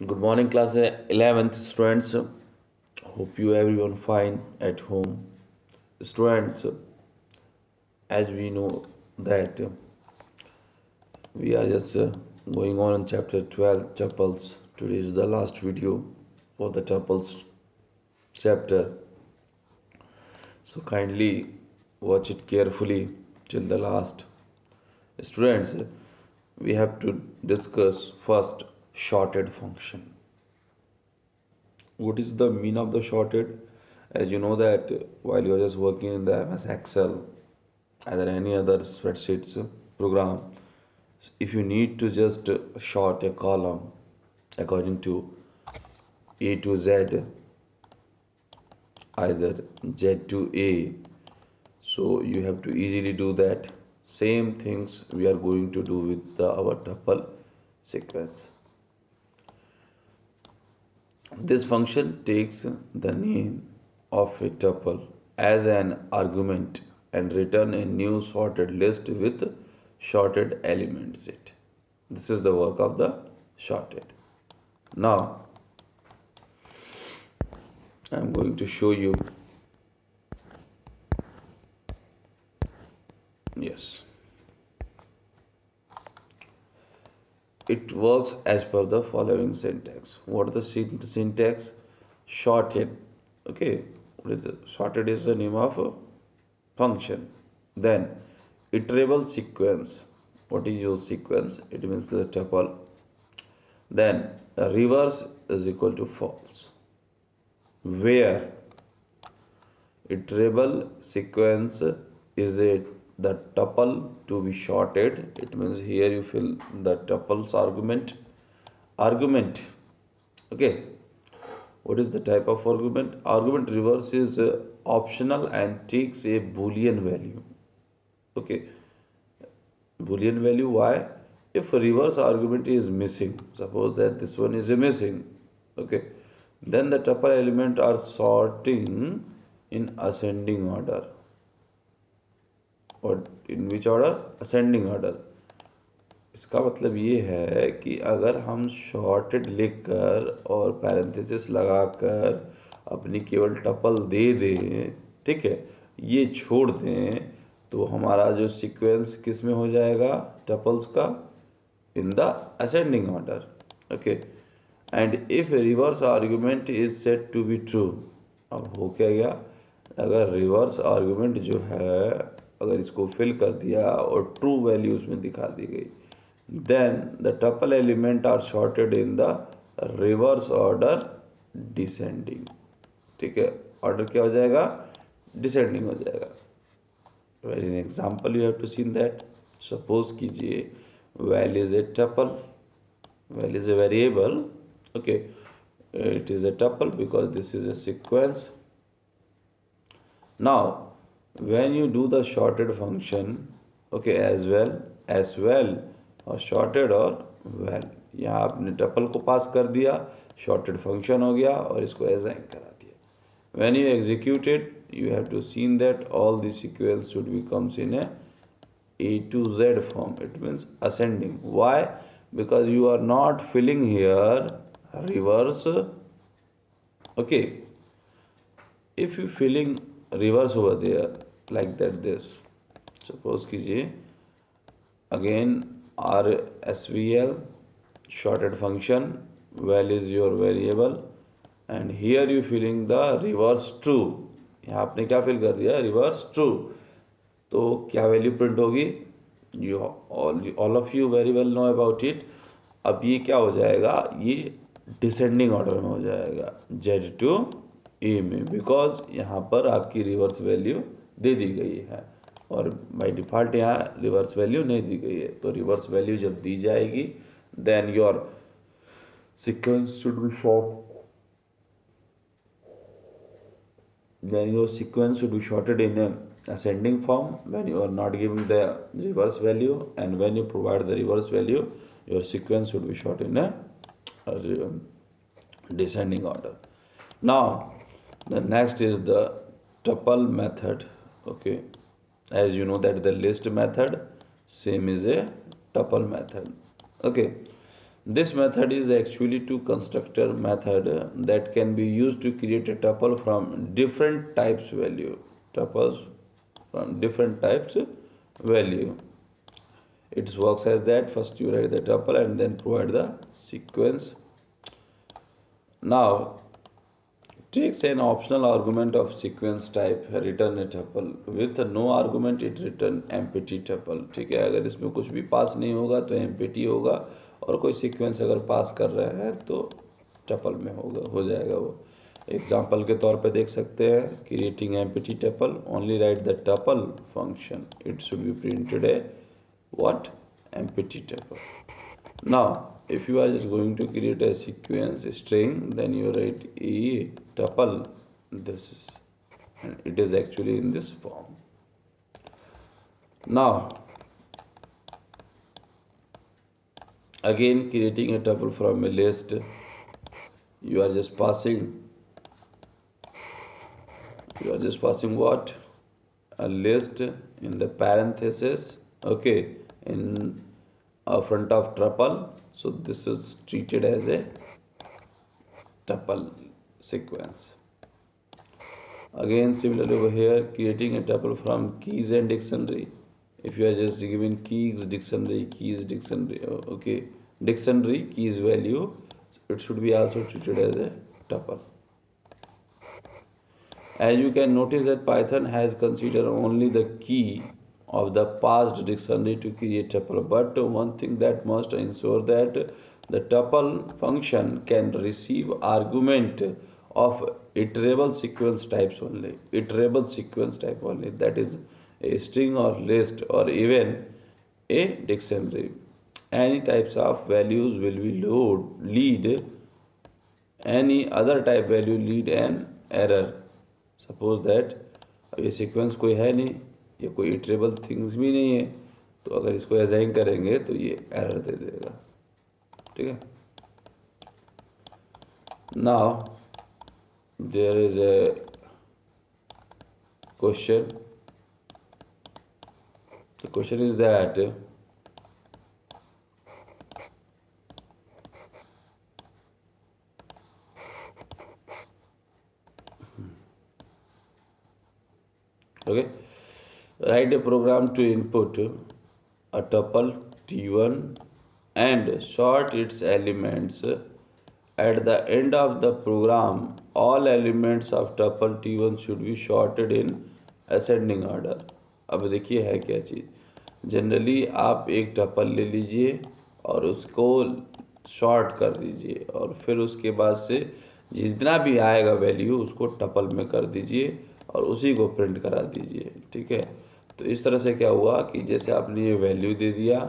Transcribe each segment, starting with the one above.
Good morning, class 11th students. Hope you everyone fine at home. Students, as we know that we are just going on in chapter 12 tuples. Today is the last video for the tuples chapter. So kindly watch it carefully till the last. Students, we have to discuss first shorted function. What is the mean of the shorted? As you know that while you are just working in the MS Excel, either any other spreadsheets program, if you need to just short a column according to A to Z, either Z to A, so you have to easily do that. Same things we are going to do with our tuple sequence. This function takes the name of a tuple as an argument and return a new sorted list with sorted elements in it. This is the work of the sorted. Now I am going to show you. Yes. It works as per the following syntax. What is the syntax? Sorted. Okay. Sorted is the name of a function. Then iterable sequence. What is your sequence? It means the tuple. Then reverse is equal to false. Where iterable sequence is the tuple to be sorted. It means here you fill the tuples argument. Okay. What is the type of argument? Argument reverse is optional and takes a boolean value. Okay. Boolean value, why? If a reverse argument is missing, suppose that this one is missing, okay, then the tuple element are sorting in ascending order. और इन which order? Ascending order. इसका मतलब ये है कि अगर हम shorted लिखकर और पैरेंथेसिस लगाकर अपनी केवल टपल दे दें, ठीक है, ये छोड़ दें, तो हमारा जो सीक्वेंस किस में हो जाएगा टपल्स का? In the ascending order. Okay. And if reverse argument is set to be true. अब हो क्या गया? अगर रिवर्स आर्ग्यूमेंट जो है, अगर इसको फिल कर दिया और ट्रू वैल्यू उसमें दिखा दी गई, then the tuple element are sorted in the reverse order descending. ठीक है, ऑर्डर क्या हो जाएगा? डिसेंडिंग हो जाएगा. Very an example you have to see that. Suppose कीजिए val is a tuple, val is a variable. Okay, it is a tuple because this is a sequence. Now when you do the sorted function, okay, as well और sorted और well, यहाँ आपने tuple को पास कर दिया, sorted function हो गया और इसको assign करा दिया. When you execute it, you have to see that all the sequence should be comes in a to Z form. It means ascending. Why? Because you are not filling here reverse. Okay, if you filling reverse over there like that, this suppose कीजिए again RSVL sorted function, val is your variable and here you filling the reverse true. यहाँ आपने क्या fill कर दिया? reverse true. तो क्या value print होगी? you all of you very well know about it. अब ये क्या हो जाएगा? ये डिसेंडिंग ऑर्डर में हो जाएगा Z to A में, बिकॉज यहाँ पर आपकी रिवर्स वैल्यू दे दी गई है और बाय डिफ़ॉल्ट यहाँ रिवर्स वैल्यू नहीं दी गई है. तो रिवर्स वैल्यू जब दी जाएगी then your sequence should be sorted in a ascending form when you are not giving the reverse value, and when you provide the reverse value your sequence should be sorted in a descending order. Now the next is the tuple method. Okay, as you know that the list method same is a tuple method. Okay, This method is actually two constructor method that can be used to create a tuple from different types value. Tuples from different types value. It works as that. First you write the tuple and then provide the sequence. Now takes an optional argument of sequence type, return a tuple. With no argument it return empty tuple. ठीक है, अगर इसमें कुछ भी पास नहीं होगा तो empty होगा, और कोई सीक्वेंस अगर पास कर रहा है तो टपल में होगा, हो जाएगा वो. एग्जाम्पल के तौर पे देख सकते हैं. Creating empty tuple, only right the tuple function, it should be printed A what, empty tuple. Now if you are just going to create a sequence string, then you write e tuple, this is, and it is actually in this form. Now again creating a tuple from a list, you are just passing what, a list in the parenthesis, okay, in front of tuple. So this is treated as a tuple sequence. Again similarly over here, creating a tuple from keys and dictionary. If you are just given keys dictionary, okay, dictionary keys value, it should be also treated as a tuple. As you can notice that Python has considered only the key of the passed dictionary to create tuple, but one thing that must ensure that the tuple function can receive argument of iterable sequence types only, that is a string or list or even a dictionary. Any types of values will be lead any other type value lead an error. Suppose that ये sequence कोई है नहीं, ये कोई iterable things भी नहीं है, तो अगर इसको असाइन करेंगे तो ये एरर दे देगा. ठीक है. Now there is a question. The question is that okay, write a program to input a tuple t1 and sort its elements. At the end of the program, all elements of tuple t1 should be sorted in ascending order. अब देखिए है क्या चीज़. Generally आप एक tuple ले लीजिए और उसको शॉर्ट कर दीजिए, और फिर उसके बाद से जितना भी आएगा वैल्यू उसको टपल में कर दीजिए और उसी को प्रिंट करा दीजिए. ठीक है. तो इस तरह से क्या हुआ कि जैसे आपने ये वैल्यू दे दिया,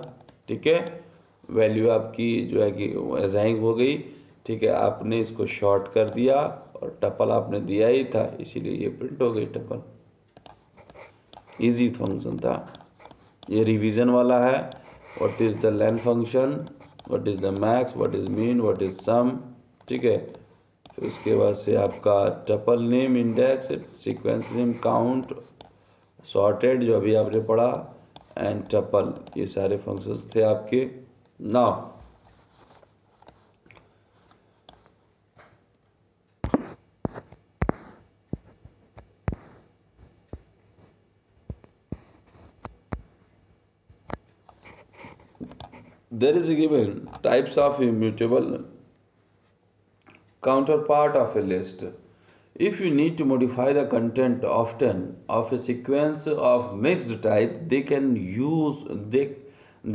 ठीक है, वैल्यू आपकी जो है कि असाइन हो गई. ठीक है, आपने इसको शॉर्ट कर दिया और टपल आपने दिया ही था, इसीलिए ये प्रिंट हो गई टपल. इजी फंक्शन था. ये रिवीजन वाला है. What is the length function, what is the max, what is mean, what is sum. ठीक है. फिर उसके बाद से आपका tuple name, index, sequence name, count, sorted जो अभी आपने पढ़ा, एंड टपल, ये सारे फंक्शंस थे आपके. Now there is a given types of immutable counterpart of a list. If you need to modify the content often of a sequence of mixed type,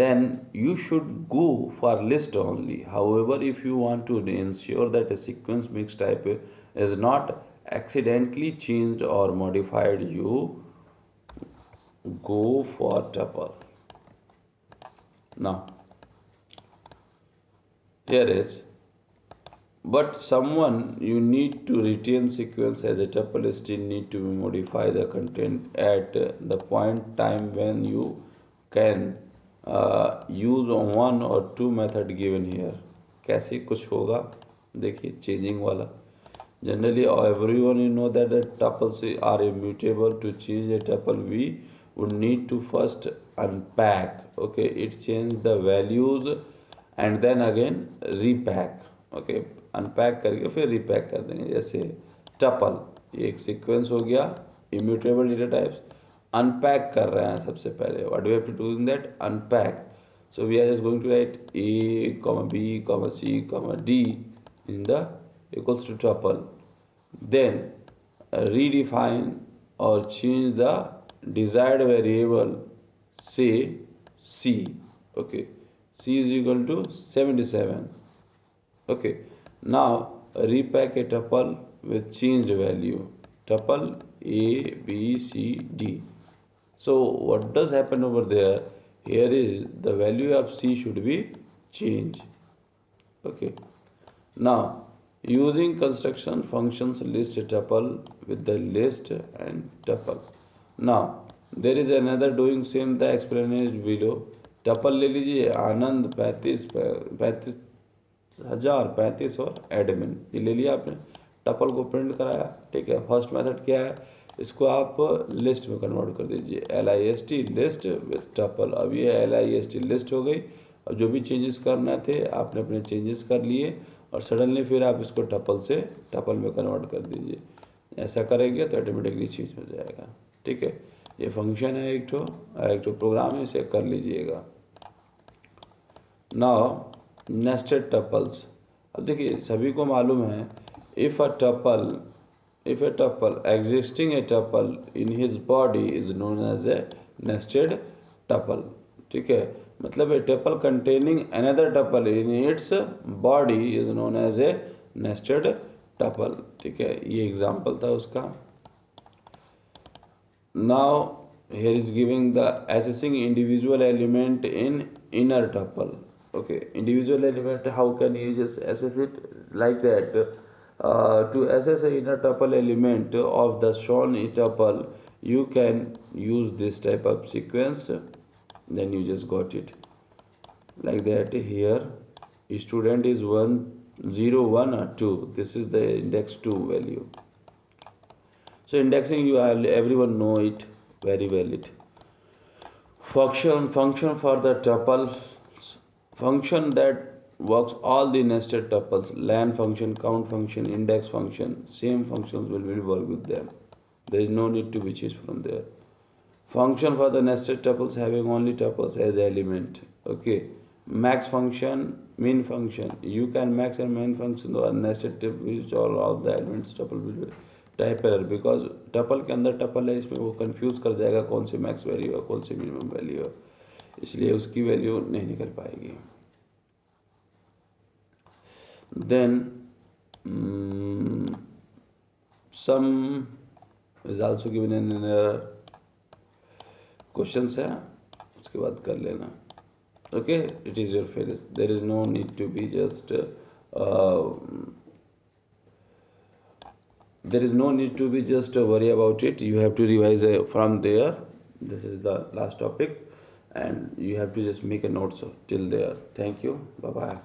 then you should go for list only. However, if you want to ensure that a sequence mixed type is not accidentally changed or modified, you go for tuple. Now here is, but someone you need to retain sequence as a tuple still need to modify the content at the point time when you can use one or two method given here. कैसे कुछ होगा देखिए, changing वाला. Generally everyone you know that the tuples are immutable. To change a tuple we would need to first unpack, okay, it change the values and then again repack, okay, unpack करके फिर repack कर देंगे। जैसे tuple, ये एक sequence हो गया, immutable data types, unpack कर रहे हैं सबसे पहले, what we have to do in that, unpack. So we are just going to write A, B, C, D in the equals to tuple. Then redefine or change the desired variable, say C. Okay, C is equal to 77. Okay, now repack a tuple with changed value, tuple A, B, C, D. So what does happen over there? Here is the value of C should be changed. Okay. Now using construction functions, list a tuple with the list and tuple. Now there is another doing same the explanation below. Tuple ले लीजिए, आनंद 35,035 और admin, ये ले लिया आपने, tuple को print कराया। ठीक है, फर्स्ट मेथड क्या है, इसको आप लिस्ट में कन्वर्ट कर दीजिए, LIST लिस्ट विथ टपल। अब ये LIST लिस्ट हो गई, और जो भी चेंजेस करना थे आपने अपने चेंजेस कर लिए, और सडनली फिर आप इसको टपल से टपल में कन्वर्ट कर दीजिए। ऐसा करेंगे तो ऑटोमेटिकली चेंज हो जाएगा। ठीक है, ये फंक्शन है एक ठो प्रोग्राम है, इसे कर लीजिएगा। Now nested tuples. अब देखिए सभी को मालूम है, if a tuple existing a tuple in his body is known as a nested tuple। ठीक है, मतलब a tuple containing another tuple in its body is known as a nested tuple। ठीक है, ये एग्जाम्पल था उसका। Now here is giving the assessing individual element in inner tuple। Okay, individual element, how can you just assess it like that? To assess a inner tuple element of the shown tuple, you can use this type of sequence, then you just got it like that. Here student is 1 0 1 or 2, this is the index 2 value. So indexing, you all everyone know it very well. It function for the tuple, function that works all the nested tuples, len function, count function, index function, same functions will work with them. There is no need to be changed from there. Function for the nested tuples having only tuples as element. Okay, max function, min function, you can max and min function or nested tuples, all the elements tuple will be type error, because tuple के अंदर tuple है, इसमें वो confuse कर जाएगा कौन C Max value है कौन सी मिनिमम वैल्यू है, इसलिए उसकी वैल्यू नहीं निकल पाएगी। Then sum is also given in questions है, उसके बाद कर लेना। Okay, it is your face, there is no need to be just there is no need to be just worry about it. You have to revise from there. This is the last topic and you have to just make a notes till there. Thank you, bye bye.